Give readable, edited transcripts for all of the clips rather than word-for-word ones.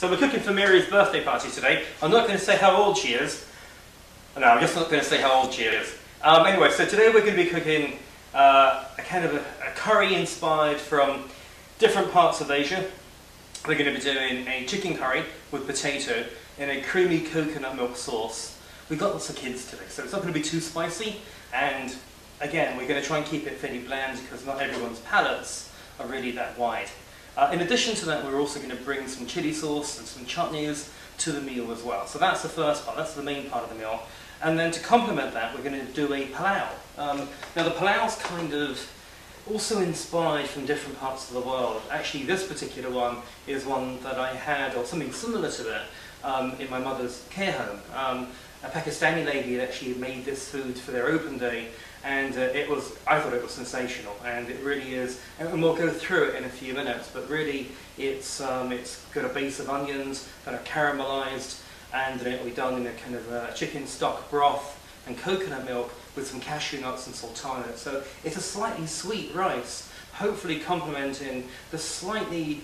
So we're cooking for Mary's birthday party today. I'm not going to say how old she is. No, I'm just not going to say how old she is. Anyway, so today we're going to be cooking a curry inspired from different parts of Asia. We're going to be doing a chicken curry with potato in a creamy coconut milk sauce. We've got lots of kids today, so it's not going to be too spicy. And again, we're going to try and keep it fairly bland because not everyone's palates are really that wide. In addition to that, we're also going to bring some chili sauce and some chutneys to the meal as well. So that's the first part, that's the main part of the meal. And then to complement that, we're going to do a pilau. Now the pilau is kind of also inspired from different parts of the world. Actually, this particular one is one that I had, or something similar to it, in my mother's care home. A Pakistani lady had actually made this food for their open day, and I thought it was sensational, and it really is. And we'll go through it in a few minutes, but really it's got a base of onions that are caramelized, and then it'll be done in a kind of chicken stock broth and coconut milk with some cashew nuts and sultana. So it's a slightly sweet rice, hopefully complementing the slightly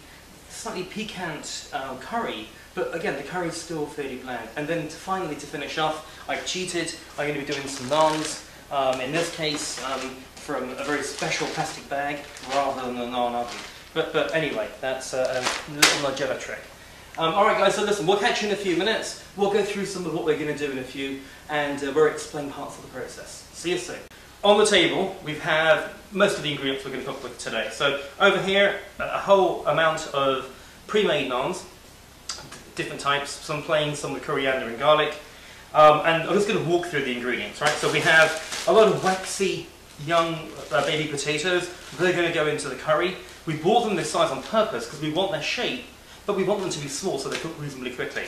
piquant curry. But again, the curry is still fairly bland. And then finally, to finish off, I've cheated. I'm going to be doing some naans. In this case, from a very special plastic bag rather than a naan oven. But anyway, that's a little Nigella trick. Alright guys, so listen, we'll catch you in a few minutes. We'll go through some of what we're going to do in a few, and we'll explain parts of the process. See you soon. On the table, we have most of the ingredients we're going to cook with today. So over here, a whole amount of pre-made naans, different types, some plain, some with coriander and garlic. And I'm just going to walk through the ingredients, right? So we have a lot of waxy, young baby potatoes. They're going to go into the curry. We bought them this size on purpose because we want their shape, but we want them to be small so they cook reasonably quickly.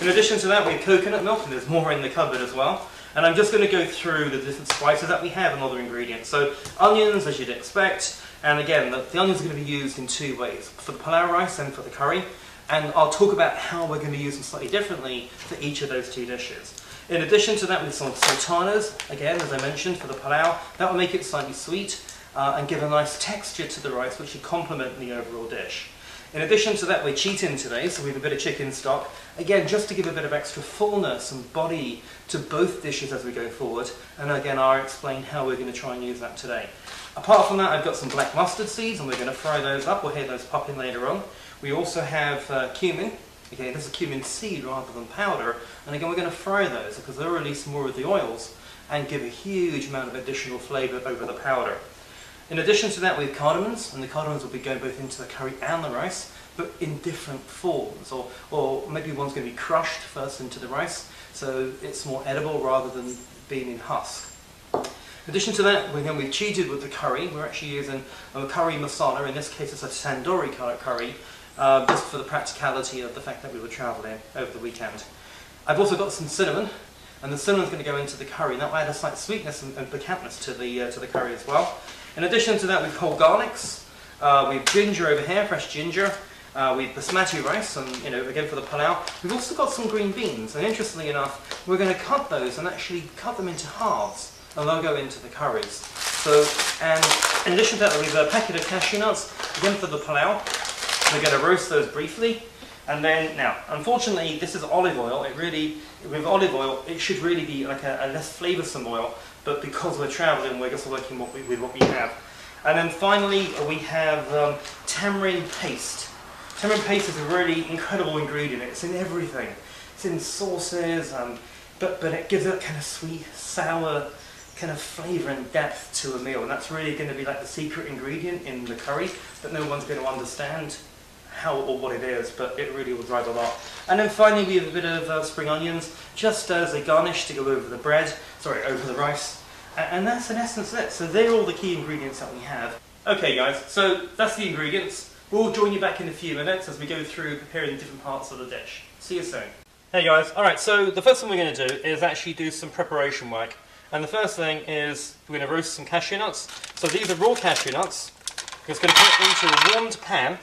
In addition to that, we have coconut milk, and there's more in the cupboard as well. And I'm just going to go through the different spices that we have and other ingredients. So onions, as you'd expect, and again, the onions are going to be used in two ways, for the pilau rice and for the curry. And I'll talk about how we're going to use them slightly differently for each of those two dishes. In addition to that, with some sultanas, again, as I mentioned, for the pilau, that will make it slightly sweet and give a nice texture to the rice, which should complement the overall dish. In addition to that, we're cheating today, so we have a bit of chicken stock, again, just to give a bit of extra fullness and body to both dishes as we go forward. And again, I'll explain how we're going to try and use that today. Apart from that, I've got some black mustard seeds, and we're going to fry those up. We'll hear those pop in later on. We also have cumin. Again, this is a cumin seed rather than powder, and again, we're going to fry those because they'll release more of the oils and give a huge amount of additional flavour over the powder. In addition to that, we have cardamoms, and the cardamoms will be going both into the curry and the rice, but in different forms, or maybe one's going to be crushed first into the rice, so it's more edible rather than being in husk. In addition to that, we've cheated with the curry. We're actually using a curry masala. In this case, it's a tandoori curry, just for the practicality of the fact that we were travelling over the weekend. I've also got some cinnamon, and the cinnamon's going to go into the curry, and that will add a slight sweetness and piquantness to the curry as well. In addition to that, we've whole garlics, we have ginger over here, fresh ginger, we have basmati rice, and again for the pilau. We've also got some green beans, and interestingly enough, we're going to cut those and actually cut them into halves, and they'll go into the curries. So, and in addition to that, we have a packet of cashew nuts, again for the pilau. We're going to roast those briefly, and then, now, unfortunately, this is olive oil. With olive oil, it should really be like a less flavoursome oil, but because we're travelling, we're just working with what we have. And then finally, we have tamarind paste. Tamarind paste is a really incredible ingredient. It's in everything. It's in sauces, but it gives it kind of sweet, sour kind of flavour and depth to a meal, and that's really going to be like the secret ingredient in the curry that no one's going to understand how or what it is, but it really will drive a lot. And then finally, we have a bit of spring onions, just as a garnish to go over the over the rice. And that's in essence it. So they're all the key ingredients that we have. Okay guys, so that's the ingredients. We'll join you back in a few minutes as we go through preparing different parts of the dish. See you soon. Hey guys, alright, so the first thing we're going to do is actually do some preparation work. And the first thing is we're going to roast some cashew nuts. So these are raw cashew nuts. We're just going to put it into a warmed pan.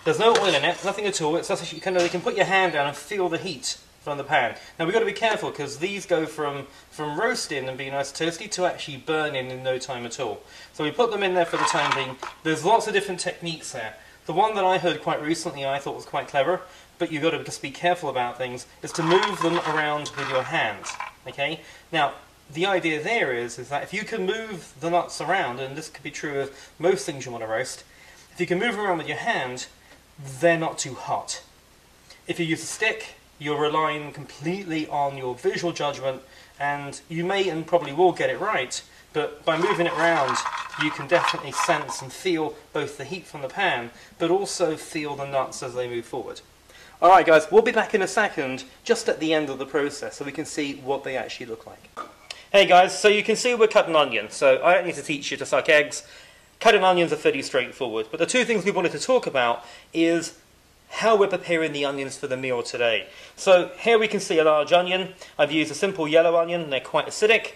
There's no oil in it, nothing at all. It's just you can put your hand down and feel the heat from the pan. Now we've got to be careful because these go from roasting and being nice toasty to actually burning in no time at all. So we put them in there for the time being. There's lots of different techniques there. The one that I heard quite recently I thought was quite clever, but you've got to just be careful about things, is to move them around with your hands. Okay? Now, the idea there is that if you can move the nuts around, and this could be true of most things you want to roast, if you can move them around with your hand, they're not too hot. If you use a stick, you're relying completely on your visual judgment, and you may and probably will get it right, but by moving it around, you can definitely sense and feel both the heat from the pan, but also feel the nuts as they move forward. Alright guys, we'll be back in a second, just at the end of the process, so we can see what they actually look like. Hey guys, so you can see we're cutting onions, so I don't need to teach you to suck eggs. Cutting onions are fairly straightforward, but the two things we wanted to talk about is how we're preparing the onions for the meal today. So here we can see a large onion. I've used a simple yellow onion, they're quite acidic.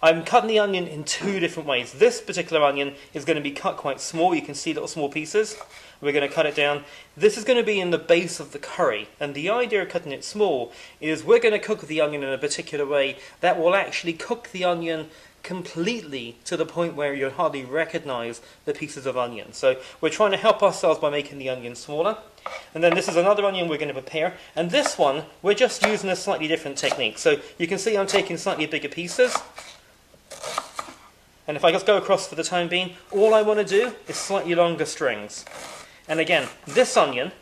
I'm cutting the onion in two different ways. This particular onion is going to be cut quite small, you can see little small pieces. We're going to cut it down. This is going to be in the base of the curry, and the idea of cutting it small is we're going to cook the onion in a particular way that will actually cook the onion completely to the point where you'll hardly recognize the pieces of onion. So we're trying to help ourselves by making the onion smaller. And then this is another onion we're going to prepare, and this one we're just using a slightly different technique. So you can see I'm taking slightly bigger pieces, and if I just go across for the time being, all I want to do is slightly longer strings. And again, this onion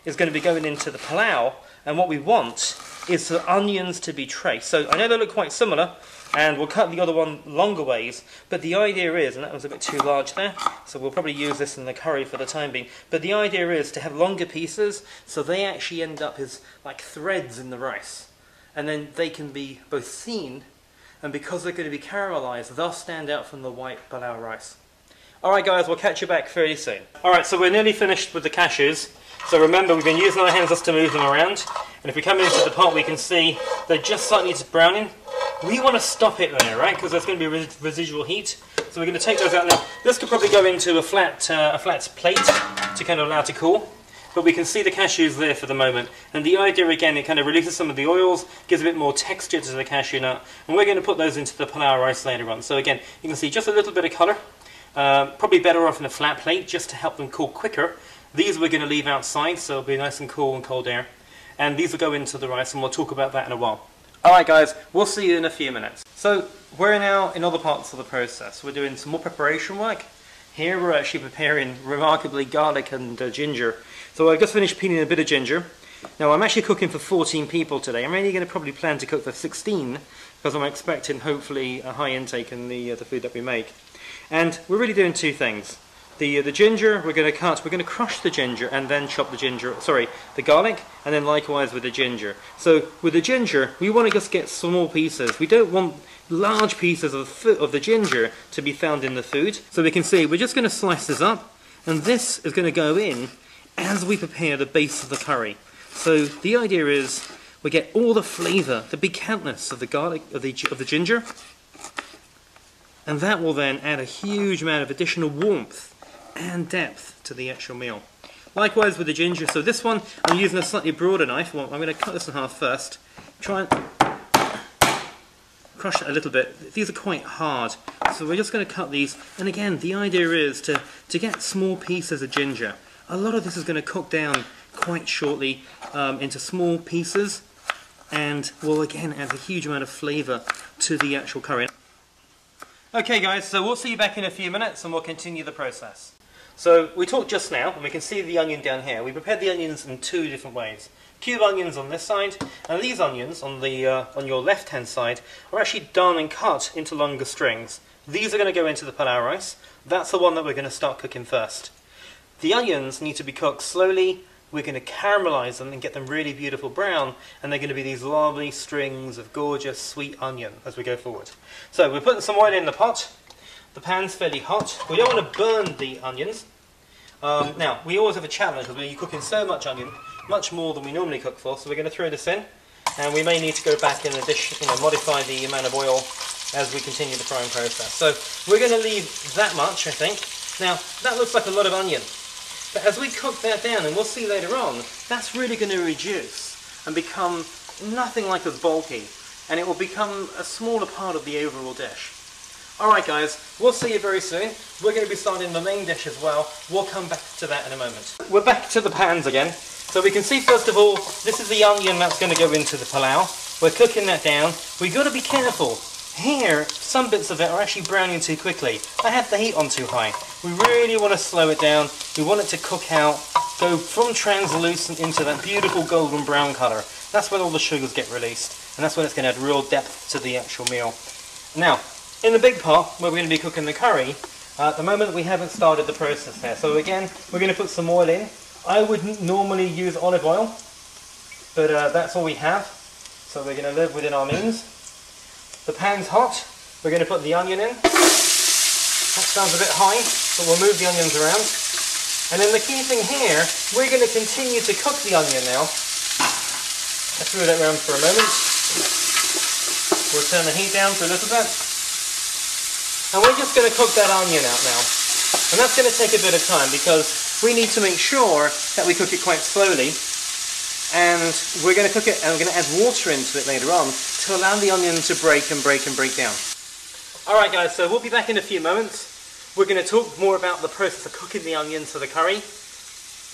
is going to be going into the pilau, and what we want is the onions to be traced. So I know they look quite similar, and we'll cut the other one longer ways, but the idea is, and that was a bit too large there, so we'll probably use this in the curry for the time being, but the idea is to have longer pieces so they actually end up as like threads in the rice, and then they can be both seen, and because they're going to be caramelized, they'll stand out from the white pilau rice. Alright guys, we'll catch you back fairly soon. Alright, so we're nearly finished with the cashews. So remember, we've been using our hands just to move them around, and if we come into the pot we can see they're just slightly browning. We want to stop it there, right, because there's going to be residual heat. So we're going to take those out now. This could probably go into a flat plate to kind of allow it to cool. But we can see the cashews there for the moment. And the idea, again, it kind of releases some of the oils, gives a bit more texture to the cashew nut. And we're going to put those into the pilau rice later on. So again, you can see just a little bit of colour. Probably better off in a flat plate, just to help them cool quicker. These we're going to leave outside, so it'll be nice and cool and cold air. And these will go into the rice, and we'll talk about that in a while. Alright guys, we'll see you in a few minutes. So, we're now in other parts of the process. We're doing some more preparation work. Here we're actually preparing remarkably garlic and ginger. So I've just finished peeling a bit of ginger. Now I'm actually cooking for 14 people today. I'm only going to probably plan to cook for 16, because I'm expecting hopefully a high intake in the food that we make. And we're really doing two things. The ginger we're going to crush the ginger and then chop the garlic, and then likewise with the ginger. So with the ginger, we want to just get small pieces. We don't want large pieces of the ginger to be found in the food. So we can see we're just going to slice this up, and this is going to go in as we prepare the base of the curry. So the idea is we get all the flavour, the piquantness of the garlic, of the ginger, and that will then add a huge amount of additional warmth and depth to the actual meal. Likewise with the ginger, so this one I'm using a slightly broader knife. Well, I'm going to cut this in half first. Try and crush it a little bit. These are quite hard, so we're just going to cut these. And again, the idea is to get small pieces of ginger. A lot of this is going to cook down quite shortly into small pieces, and will again add a huge amount of flavour to the actual curry. Okay guys, so we'll see you back in a few minutes and we'll continue the process. So we talked just now, and we can see the onion down here. We prepared the onions in two different ways. Cube onions on this side, and these onions on your left hand side are actually done and cut into longer strings. These are going to go into the pilau rice. That's the one that we're going to start cooking first. The onions need to be cooked slowly. We're going to caramelize them and get them really beautiful brown, and they're going to be these lovely strings of gorgeous sweet onion as we go forward. So we're putting some oil in the pot. The pan's fairly hot. We don't want to burn the onions. Now, we always have a challenge because we're cooking so much onion, much more than we normally cook for, so we're going to throw this in, and we may need to go back in a dish, modify the amount of oil as we continue the frying process. So we're going to leave that much, I think. Now, that looks like a lot of onion. But as we cook that down, and we'll see later on, that's really going to reduce and become nothing like as bulky, and it will become a smaller part of the overall dish. Alright guys, we'll see you very soon. We're going to be starting the main dish as well. We'll come back to that in a moment. We're back to the pans again. So we can see first of all, this is the onion that's going to go into the pilau. We're cooking that down. We've got to be careful. Here, some bits of it are actually browning too quickly. I have the heat on too high. We really want to slow it down. We want it to cook out, go from translucent into that beautiful golden brown colour. That's when all the sugars get released, and that's when it's going to add real depth to the actual meal. Now, in the big pot, where we're going to be cooking the curry, at the moment we haven't started the process there. So again, we're going to put some oil in. I wouldn't normally use olive oil, but that's all we have. So we're going to live within our means. The pan's hot. We're going to put the onion in. That sounds a bit high, but we'll move the onions around. And then the key thing here, we're going to continue to cook the onion now. Let's move that around for a moment. We'll turn the heat down for a little bit. And we're just going to cook that onion out now. And that's going to take a bit of time because we need to make sure that we cook it quite slowly. And we're going to cook it, and we're going to add water into it later on to allow the onion to break and break and break down. Alright guys, so we'll be back in a few moments. We're going to talk more about the process of cooking the onions for the curry.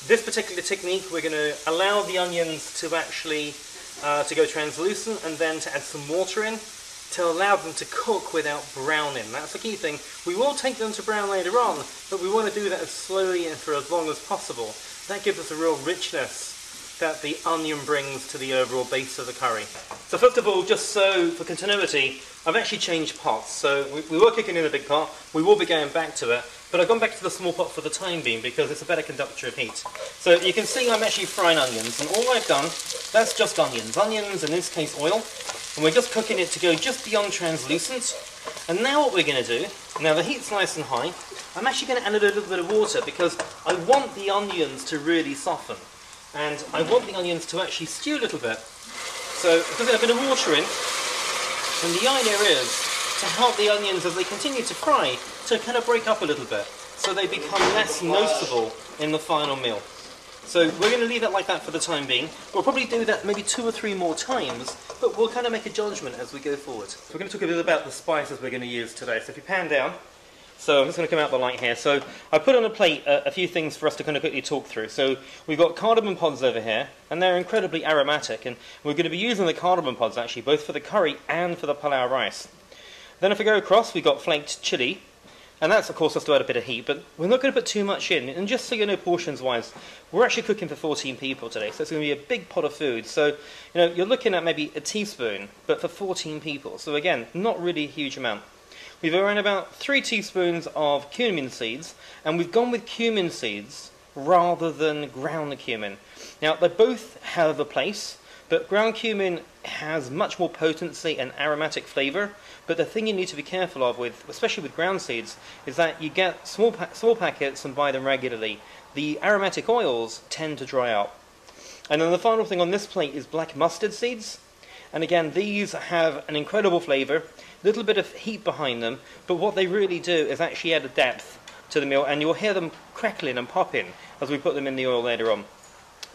This particular technique, we're going to allow the onions to actually to go translucent and then to add some water in to allow them to cook without browning. That's the key thing. We will take them to brown later on, but we want to do that as slowly and for as long as possible. That gives us a real richness that the onion brings to the overall base of the curry. So first of all, just so for continuity, I've actually changed pots. So we were cooking in a big pot, we will be going back to it, but I've gone back to the small pot for the time being because it's a better conductor of heat. So you can see I'm actually frying onions, and all I've done, that's just onions. Onions, in this case oil, and we're just cooking it to go just beyond translucent. And now what we're going to do, now the heat's nice and high, I'm actually going to add a little bit of water because I want the onions to really soften. And I want the onions to actually stew a little bit. So I'm going to put a bit of water in, and the idea is to help the onions as they continue to fry to kind of break up a little bit so they become less noticeable in the final meal. So we're going to leave it like that for the time being. We'll probably do that maybe 2 or 3 more times, but we'll kind of make a judgment as we go forward. So we're going to talk a bit about the spices we're going to use today. So if you pan down, so I'm just going to come out the light here. So I put on a plate a few things for us to kind of quickly talk through. So we've got cardamom pods over here, and they're incredibly aromatic, and we're going to be using the cardamom pods actually both for the curry and for the pilau rice. Then if we go across, we've got flaked chili, and that's of course just to add a bit of heat, but we're not going to put too much in. And just so you know, portions wise, we're actually cooking for 14 people today, so it's going to be a big pot of food. So you're looking at maybe a teaspoon, but for 14 people. So again, not really a huge amount. We've around about 3 teaspoons of cumin seeds, and we've gone with cumin seeds rather than ground cumin. Now, they both have a place, but ground cumin has much more potency and aromatic flavour, but the thing you need to be careful of, especially with ground seeds, is that you get small packets and buy them regularly. The aromatic oils tend to dry out. And then the final thing on this plate is black mustard seeds. And again, these have an incredible flavour, a little bit of heat behind them, but what they really do is actually add a depth to the meal, and you'll hear them crackling and popping as we put them in the oil later on.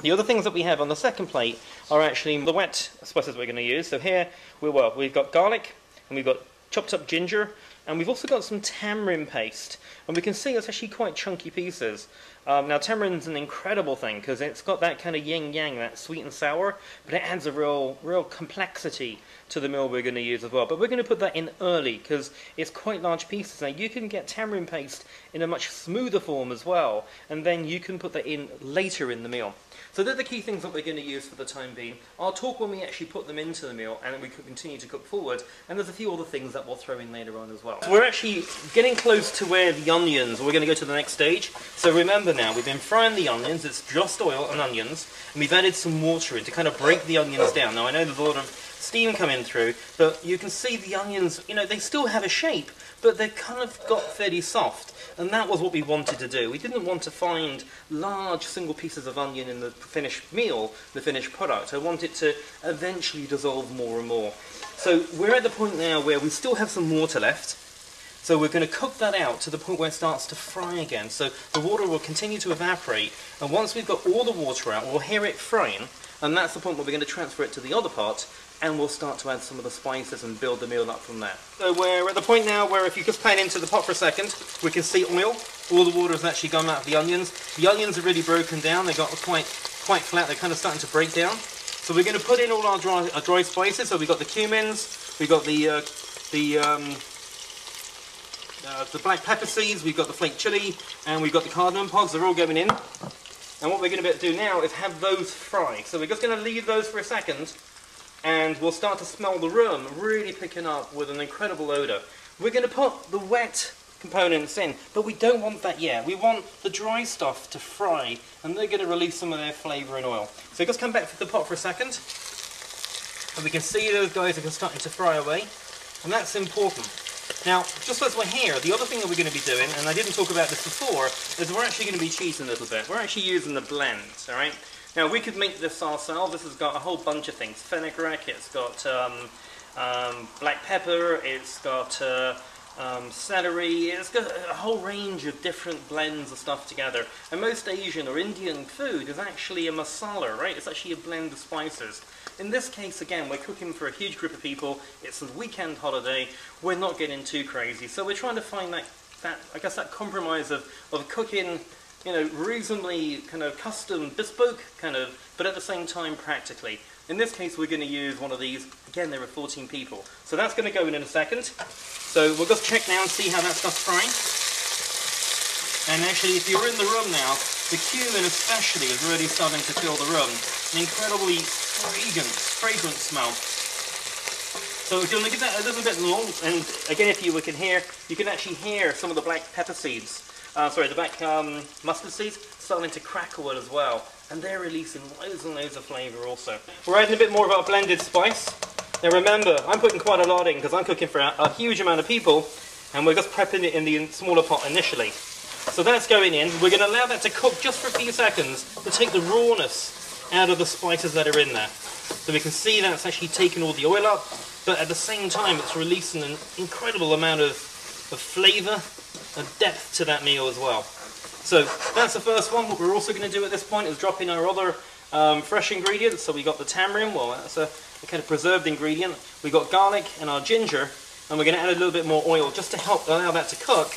The other things that we have on the second plate are actually the wet spices we're going to use. So here, we've got garlic, and we've got chopped up ginger, and we've also got some tamarind paste. And we can see it's actually quite chunky pieces. Now tamarind's an incredible thing because it's got that kind of yin-yang, that sweet and sour, but it adds a real complexity to the meal we're going to use as well. But we're going to put that in early because it's quite large pieces. Now you can get tamarind paste in a much smoother form as well, and then you can put that in later in the meal. So they're the key things that we're going to use for the time being. I'll talk when we actually put them into the meal, and then we can continue to cook forward, and there's a few other things that we'll throw in later on as well. So we're actually getting close to where the onions, we're going to go to the next stage. So remember now, we've been frying the onions, it's just oil and onions, and we've added some water in to kind of break the onions down. Now I know there's a lot of steam coming through, but you can see the onions, they still have a shape, but they've kind of got fairly soft. And that was what we wanted to do. We didn't want to find large single pieces of onion in the finished meal, the finished product. I want it to eventually dissolve more and more. So we're at the point now where we still have some water left. So we're going to cook that out to the point where it starts to fry again. So the water will continue to evaporate, and once we've got all the water out, we'll hear it frying, and that's the point where we're going to transfer it to the other pot, and we'll start to add some of the spices and build the meal up from there. So we're at the point now where if you just pan into the pot for a second, we can see oil. All the water has actually gone out of the onions. The onions are really broken down. They got quite flat. They're kind of starting to break down. So we're going to put in all our dry spices. So we've got the cumins, we've got the black pepper seeds, we've got the flake chili, and we've got the cardamom pods. They're all going in. And what we're going to do now is have those fry. So we're just going to leave those for a second, and we'll start to smell the room really picking up with an incredible odour. We're going to put the wet components in, but we don't want that yet. We want the dry stuff to fry, and they're going to release some of their flavour and oil. So just come back to the pot for a second, and we can see those guys are starting to fry away, and that's important. Now, just as we're here, the other thing that we're going to be doing, and I didn't talk about this before, is we're actually going to be cheating a little bit. We're actually using the blend, alright? Now, we could make this ourselves. This has got a whole bunch of things. Fenugreek, it's got black pepper, it's got celery, it's got a whole range of different blends of stuff together. And most Asian or Indian food is actually a masala, right? It's actually a blend of spices. In this case, again, we're cooking for a huge group of people. It's a weekend holiday. We're not getting too crazy. So we're trying to find that compromise of cooking, you know, reasonably kind of custom, bespoke kind of, but at the same time practically. In this case, we're going to use one of these. Again, there are 14 people. So that's going to go in a second. So we'll just check now and see how that stuff's frying. And actually, if you're in the room now, the cumin especially is really starting to fill the room. An incredibly fragrant smell. So if you want to give that a little bit long, and again, if you can hear, you can actually hear some of the black pepper seeds. The black mustard seeds starting to crackle as well, and they're releasing loads and loads of flavour also. We're adding a bit more of our blended spice. Now remember, I'm putting quite a lot in because I'm cooking for a huge amount of people, and we're just prepping it in the smaller pot initially. So that's going in. We're going to allow that to cook just for a few seconds to take the rawness out of the spices that are in there. So we can see that it's actually taking all the oil up, but at the same time it's releasing an incredible amount of flavour and depth to that meal as well. So that's the first one. What we're also going to do at this point is drop in our other fresh ingredients. So we got the tamarind, well that's a kind of preserved ingredient. We got garlic and our ginger, and we're going to add a little bit more oil just to help allow that to cook.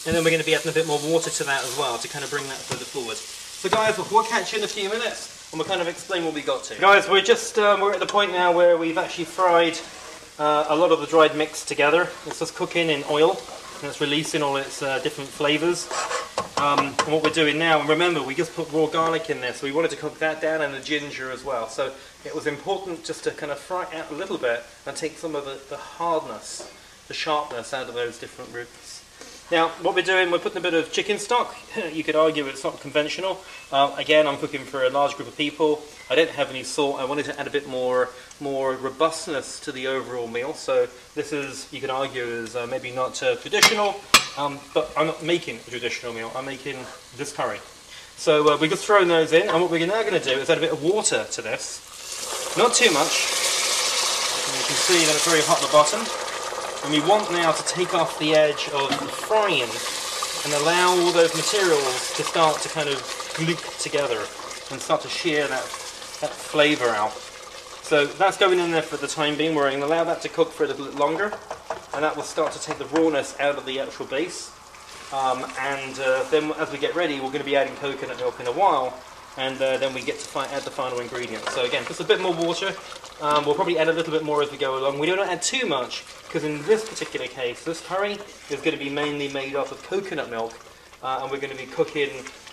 And then we're going to be adding a bit more water to that as well to kind of bring that further forward. So guys, we'll catch you in a few minutes and we'll kind of explain what we got to. Guys, we're at the point now where we've actually fried a lot of the dried mix together. It's just cooking in oil and it's releasing all its different flavours. And what we're doing now, and remember we just put raw garlic in there, so we wanted to cook that down and the ginger as well. So it was important just to kind of fry it out a little bit and take some of the hardness, the sharpness out of those different roots. Now, what we're doing, we're putting a bit of chicken stock. You could argue it's not conventional. Again, I'm cooking for a large group of people. I don't have any salt. I wanted to add a bit more robustness to the overall meal. So this is, you could argue, is maybe not traditional, but I'm not making a traditional meal. I'm making this curry. So we're just throwing those in, and what we're now going to do is add a bit of water to this. Not too much. And you can see that it's very hot at the bottom. And we want now to take off the edge of the frying and allow all those materials to start to kind of gloop together and start to shear that flavour out. So that's going in there for the time being. We're going to allow that to cook for a little bit longer, and that will start to take the rawness out of the actual base. Then as we get ready, we're going to be adding coconut milk in a while, and then we get to add the final ingredients. So again, just a bit more water. We'll probably add a little bit more as we go along. We don't add too much, because in this particular case, this curry is going to be mainly made up of coconut milk, and we're going to be cooking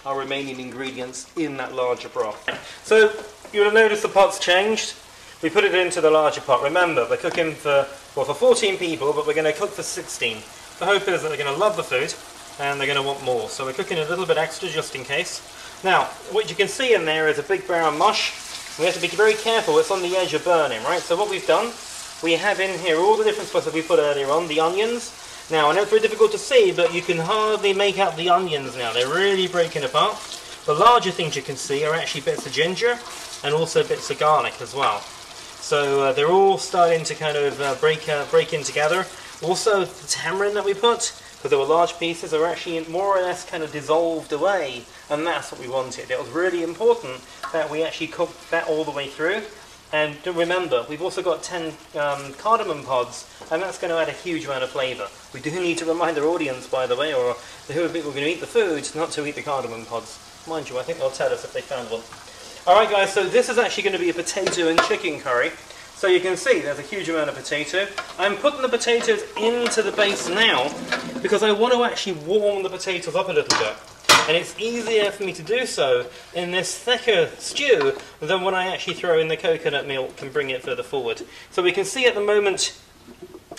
our remaining ingredients in that larger broth. So you'll notice the pot's changed. We put it into the larger pot. Remember, we're cooking for 14 people, but we're going to cook for 16. The hope is that they're going to love the food, and they're going to want more. So we're cooking a little bit extra just in case. Now, what you can see in there is a big brown mush. We have to be very careful, it's on the edge of burning, right? So what we've done, we have in here all the different spices we put earlier on, the onions. Now, I know it's very difficult to see, but you can hardly make out the onions now. They're really breaking apart. The larger things you can see are actually bits of ginger and also bits of garlic as well. So they're all starting to kind of break in together. Also, the tamarind that we put, because they were large pieces, they were actually more or less kind of dissolved away, and that's what we wanted. It was really important that we actually cooked that all the way through. And remember, we've also got 10 cardamom pods, and that's going to add a huge amount of flavour. We do need to remind our audience, by the way, or who are going to eat the food, not to eat the cardamom pods. Mind you, I think they'll tell us if they found one. Alright guys, so this is actually going to be a potato and chicken curry. So you can see there's a huge amount of potato. I'm putting the potatoes into the base now because I want to actually warm the potatoes up a little bit. And it's easier for me to do so in this thicker stew than when I actually throw in the coconut milk and bring it further forward. So we can see at the moment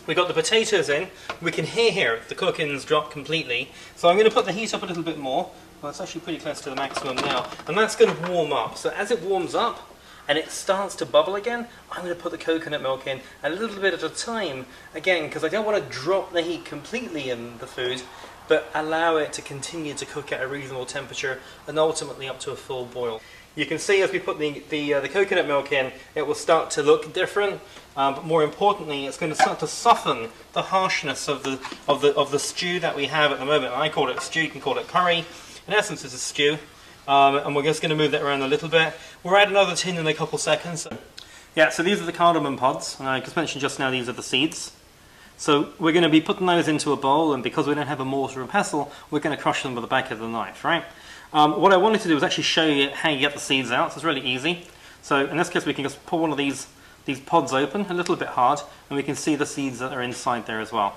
we got the potatoes in. We can hear here the cooking's dropped completely. So I'm going to put the heat up a little bit more. Well, it's actually pretty close to the maximum now. And that's going to warm up. So as it warms up and it starts to bubble again, I'm going to put the coconut milk in a little bit at a time. Again, because I don't want to drop the heat completely in the food, but allow it to continue to cook at a reasonable temperature and ultimately up to a full boil. You can see as we put the coconut milk in, it will start to look different, but more importantly, it's going to start to soften the harshness of the stew that we have at the moment. I call it stew, you can call it curry. In essence, it's a stew, and we're just going to move that around a little bit. We'll add another tin in a couple seconds. Yeah, so these are the cardamom pods, and I just mentioned just now these are the seeds. So we're going to be putting those into a bowl, and because we don't have a mortar and pestle, we're going to crush them with the back of the knife, right? What I wanted to do was actually show you how you get the seeds out, so it's really easy. So in this case we can just pull one of these pods open, a little bit hard, and we can see the seeds that are inside there as well.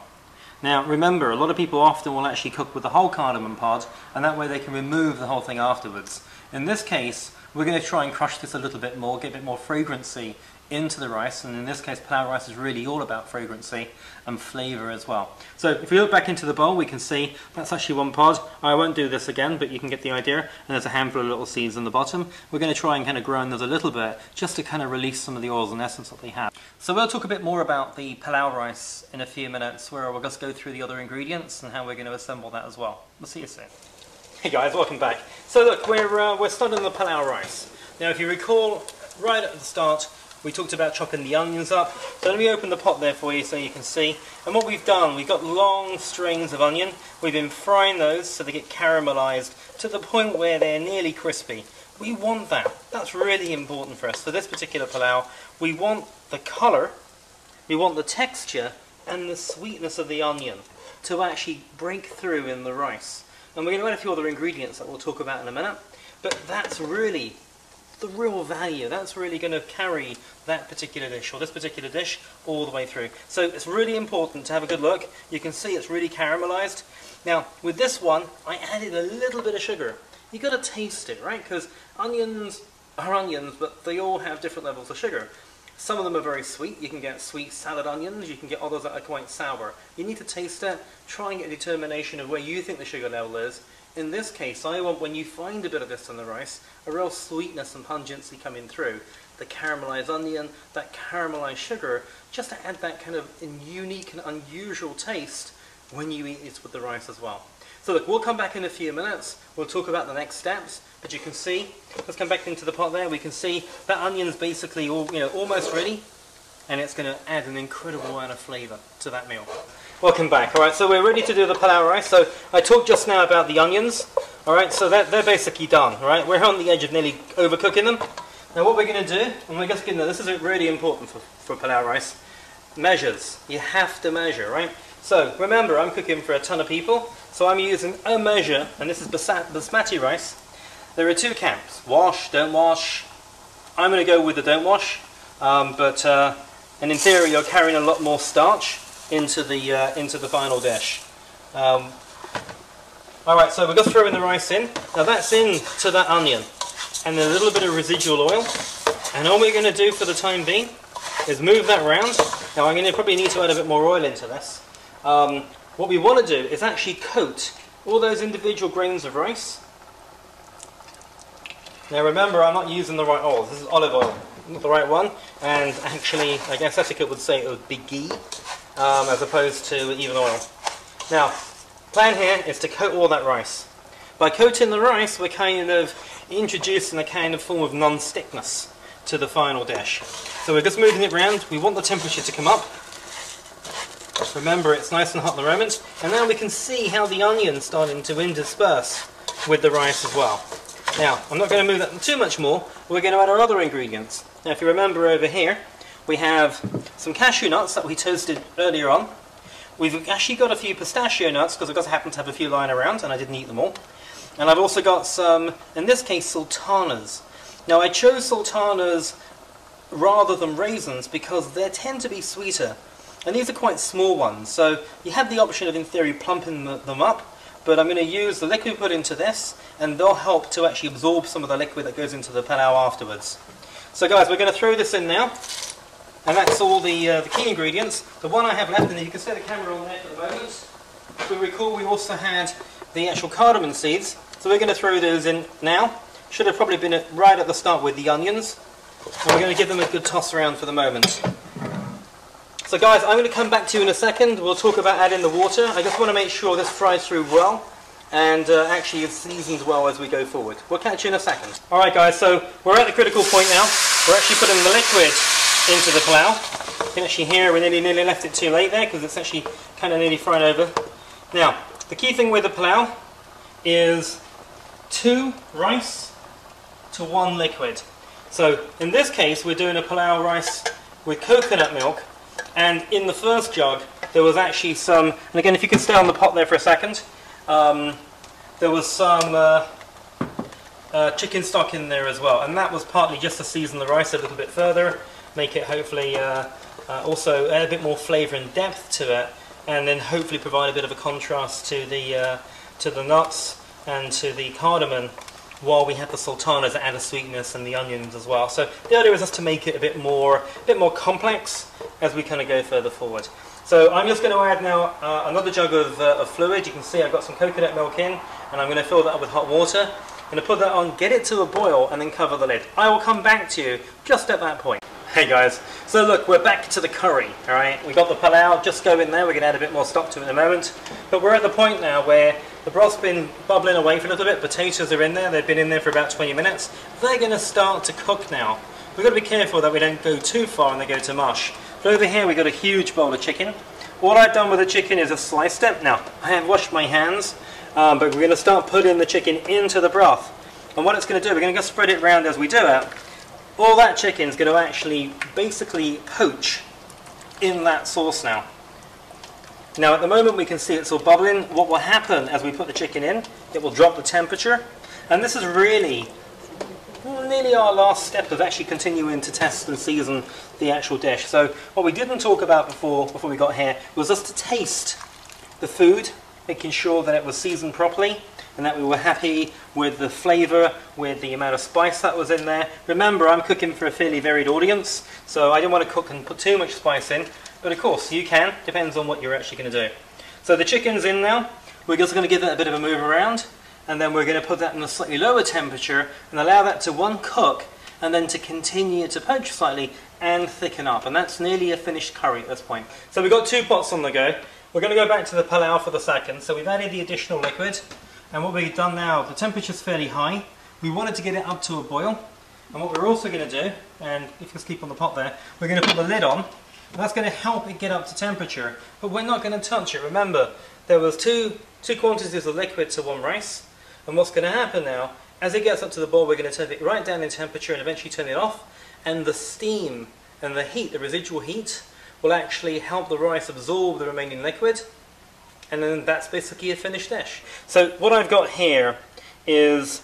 Now remember, a lot of people often will actually cook with the whole cardamom pod, and that way they can remove the whole thing afterwards. In this case, we're going to try and crush this a little bit more, get a bit more fragrancy into the rice, and in this case pilau rice is really all about fragrancy and flavour as well. So if we look back into the bowl, we can see that's actually one pod. I won't do this again, but you can get the idea, and there's a handful of little seeds on the bottom. We're going to try and kind of grind those a little bit just to kind of release some of the oils and essence that they have. So we'll talk a bit more about the pilau rice in a few minutes, where we'll just go through the other ingredients and how we're going to assemble that as well. We'll see you soon. Hey guys, welcome back. So look, we're starting the pilau rice. Now if you recall, right at the start we talked about chopping the onions up. So let me open the pot there for you so you can see. And what we've done, we've got long strings of onion. We've been frying those so they get caramelized to the point where they're nearly crispy. We want that. That's really important for us. For this particular pilau, we want the color, we want the texture and the sweetness of the onion to actually break through in the rice. And we're going to add a few other ingredients that we'll talk about in a minute. But that's really the real value. That's really going to carry that particular dish, or this particular dish, all the way through. So it's really important to have a good look. You can see it's really caramelized. Now with this one, I added a little bit of sugar. You've got to taste it, right? Because onions are onions, but they all have different levels of sugar. Some of them are very sweet. You can get sweet salad onions. You can get others that are quite sour. You need to taste it. Try and get a determination of where you think the sugar level is. In this case, I want, when you find a bit of this in the rice, a real sweetness and pungency coming through. The caramelized onion, that caramelized sugar, just to add that kind of unique and unusual taste when you eat it with the rice as well. So look, we'll come back in a few minutes. We'll talk about the next steps. But you can see, let's come back into the pot there. We can see that onion's basically almost ready, and it's going to add an incredible amount of flavour to that meal. Welcome back. Alright, so we're ready to do the pilau rice. So I talked just now about the onions. Alright, so they're basically done. Alright, we're on the edge of nearly overcooking them. Now what we're going to do, and we're just going to, this is really important for pilau rice, measures. You have to measure, right? So remember, I'm cooking for a ton of people, so I'm using a measure, and this is basmati rice. There are two camps: wash, don't wash. I'm going to go with the don't wash, and in theory you're carrying a lot more starch into the final dish. Alright, so we're just throwing the rice in. Now that's into that onion, and a little bit of residual oil. And all we're going to do for the time being is move that around. Now I'm going to probably need to add a bit more oil into this. What we want to do is actually coat all those individual grains of rice. Now remember, I'm not using the right oil. This is olive oil, not the right one. And actually, I guess etiquette would say it would be ghee, as opposed to even oil. Now, plan here is to coat all that rice. By coating the rice, we're kind of introducing a kind of form of non-stickness to the final dish. So we're just moving it around. We want the temperature to come up. Remember, it's nice and hot at the moment. And now we can see how the onion's starting to intersperse with the rice as well. Now, I'm not going to move that too much more. We're going to add our other ingredients. Now, if you remember over here, we have some cashew nuts that we toasted earlier on. We've actually got a few pistachio nuts, because I just happen to have a few lying around, and I didn't eat them all. And I've also got some, in this case, sultanas. Now, I chose sultanas rather than raisins because they tend to be sweeter. And these are quite small ones, so you have the option of, in theory, plumping them up. But I'm going to use the liquid put into this, and they'll help to actually absorb some of the liquid that goes into the pilau afterwards. So guys, we're going to throw this in now, and that's all the key ingredients. The one I have left, and you can set the camera on there for the moment. If we recall, we also had the actual cardamom seeds, so we're going to throw those in now. Should have probably been right at the start with the onions, and we're going to give them a good toss around for the moment. So guys, I'm going to come back to you in a second. We'll talk about adding the water. I just want to make sure this fries through well and actually is seasoned well as we go forward. We'll catch you in a second. Alright guys, so we're at the critical point now. We're actually putting the liquid into the pilau. You can actually hear we nearly left it too late there because it's actually kind of nearly fried over. Now, the key thing with the pilau is 2 rice to 1 liquid. So in this case, we're doing a pilau rice with coconut milk. And in the first jug, there was actually some, and again, if you could stay on the pot there for a second, there was some chicken stock in there as well. And that was partly just to season the rice a little bit further, make it hopefully also add a bit more flavour and depth to it, and then hopefully provide a bit of a contrast to the nuts and to the cardamom, while we have the sultanas that add a sweetness and the onions as well. So the idea is just to make it a bit more complex as we kind of go further forward. So I'm just going to add now another jug of fluid. You can see I've got some coconut milk in, and I'm going to fill that up with hot water. I'm going to put that on, get it to a boil, and then cover the lid. I will come back to you just at that point. Hey guys, so look, we're back to the curry, alright? We've got the pilau, just go in there, we're going to add a bit more stock to it in a moment. But we're at the point now where the broth's been bubbling away for a little bit, potatoes are in there, they've been in there for about 20 minutes. They're going to start to cook now. We've got to be careful that we don't go too far and they go to mush. But over here we've got a huge bowl of chicken. All I've done with the chicken is just sliced it. Now, I have washed my hands, but we're going to start putting the chicken into the broth. And what it's going to do, we're going to just spread it around as we do it. All that chicken is going to actually basically poach in that sauce now. Now at the moment we can see it's all bubbling. What will happen as we put the chicken in, it will drop the temperature. And this is really nearly our last step of actually continuing to test and season the actual dish. So what we didn't talk about before we got here was just to taste the food, making sure that it was seasoned properly and that we were happy with the flavour, with the amount of spice that was in there. Remember, I'm cooking for a fairly varied audience, so I didn't want to cook and put too much spice in, but of course you can, depends on what you're actually going to do. So the chicken's in now, we're just going to give it a bit of a move around, and then we're going to put that in a slightly lower temperature and allow that to cook, and then to continue to poach slightly and thicken up, and that's nearly a finished curry at this point. So we've got 2 pots on the go. We're going to go back to the pilau for the second, so we've added the additional liquid. And what we've done now, the temperature's fairly high. We wanted to get it up to a boil. And what we're also going to do, and if you just keep on the pot there, we're going to put the lid on. And that's going to help it get up to temperature. But we're not going to touch it. Remember, there was two quantities of liquid to 1 rice. And what's going to happen now, as it gets up to the boil, we're going to turn it right down in temperature and eventually turn it off. And the steam and the heat, the residual heat, will actually help the rice absorb the remaining liquid. And then that's basically a finished dish. So what I've got here is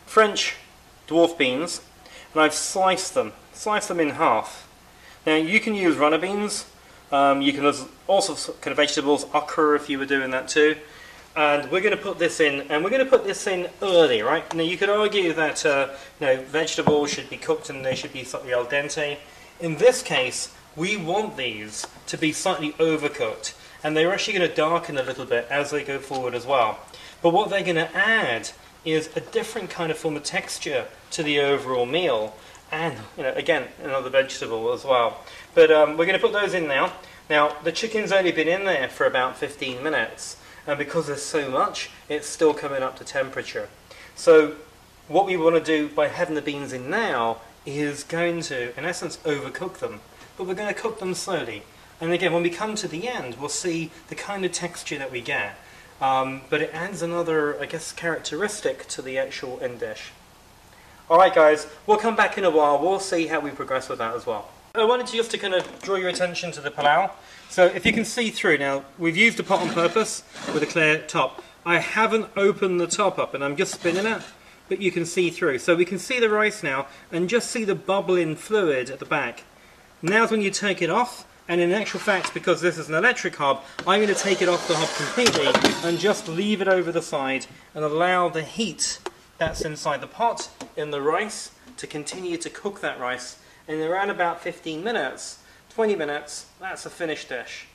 French dwarf beans, and I've sliced them in half. Now you can use runner beans, you can use all sorts of kind of vegetables, okra if you were doing that too. And we're going to put this in, and we're going to put this in early, right? Now you could argue that vegetables should be cooked and they should be slightly al dente. In this case, we want these to be slightly overcooked. And they're actually going to darken a little bit as they go forward as well. But what they're going to add is a different kind of form of texture to the overall meal. And, again, another vegetable as well. But we're going to put those in now. Now, the chicken's only been in there for about 15 minutes. And because there's so much, it's still coming up to temperature. So what we want to do by having the beans in now is going to, in essence, overcook them. But we're going to cook them slowly. And again, when we come to the end, we'll see the kind of texture that we get. But it adds another, I guess, characteristic to the actual end dish. Alright guys, we'll come back in a while, we'll see how we progress with that as well. I wanted just to kind of draw your attention to the pilau. So if you can see through now, we've used a pot on purpose with a clear top. I haven't opened the top up and I'm just spinning it, but you can see through. So we can see the rice now and just see the bubbling fluid at the back. Now's when you take it off, and in actual fact, because this is an electric hob, I'm going to take it off the hob completely and just leave it over the side and allow the heat that's inside the pot in the rice to continue to cook that rice. And around about 15 minutes, 20 minutes, that's a finished dish.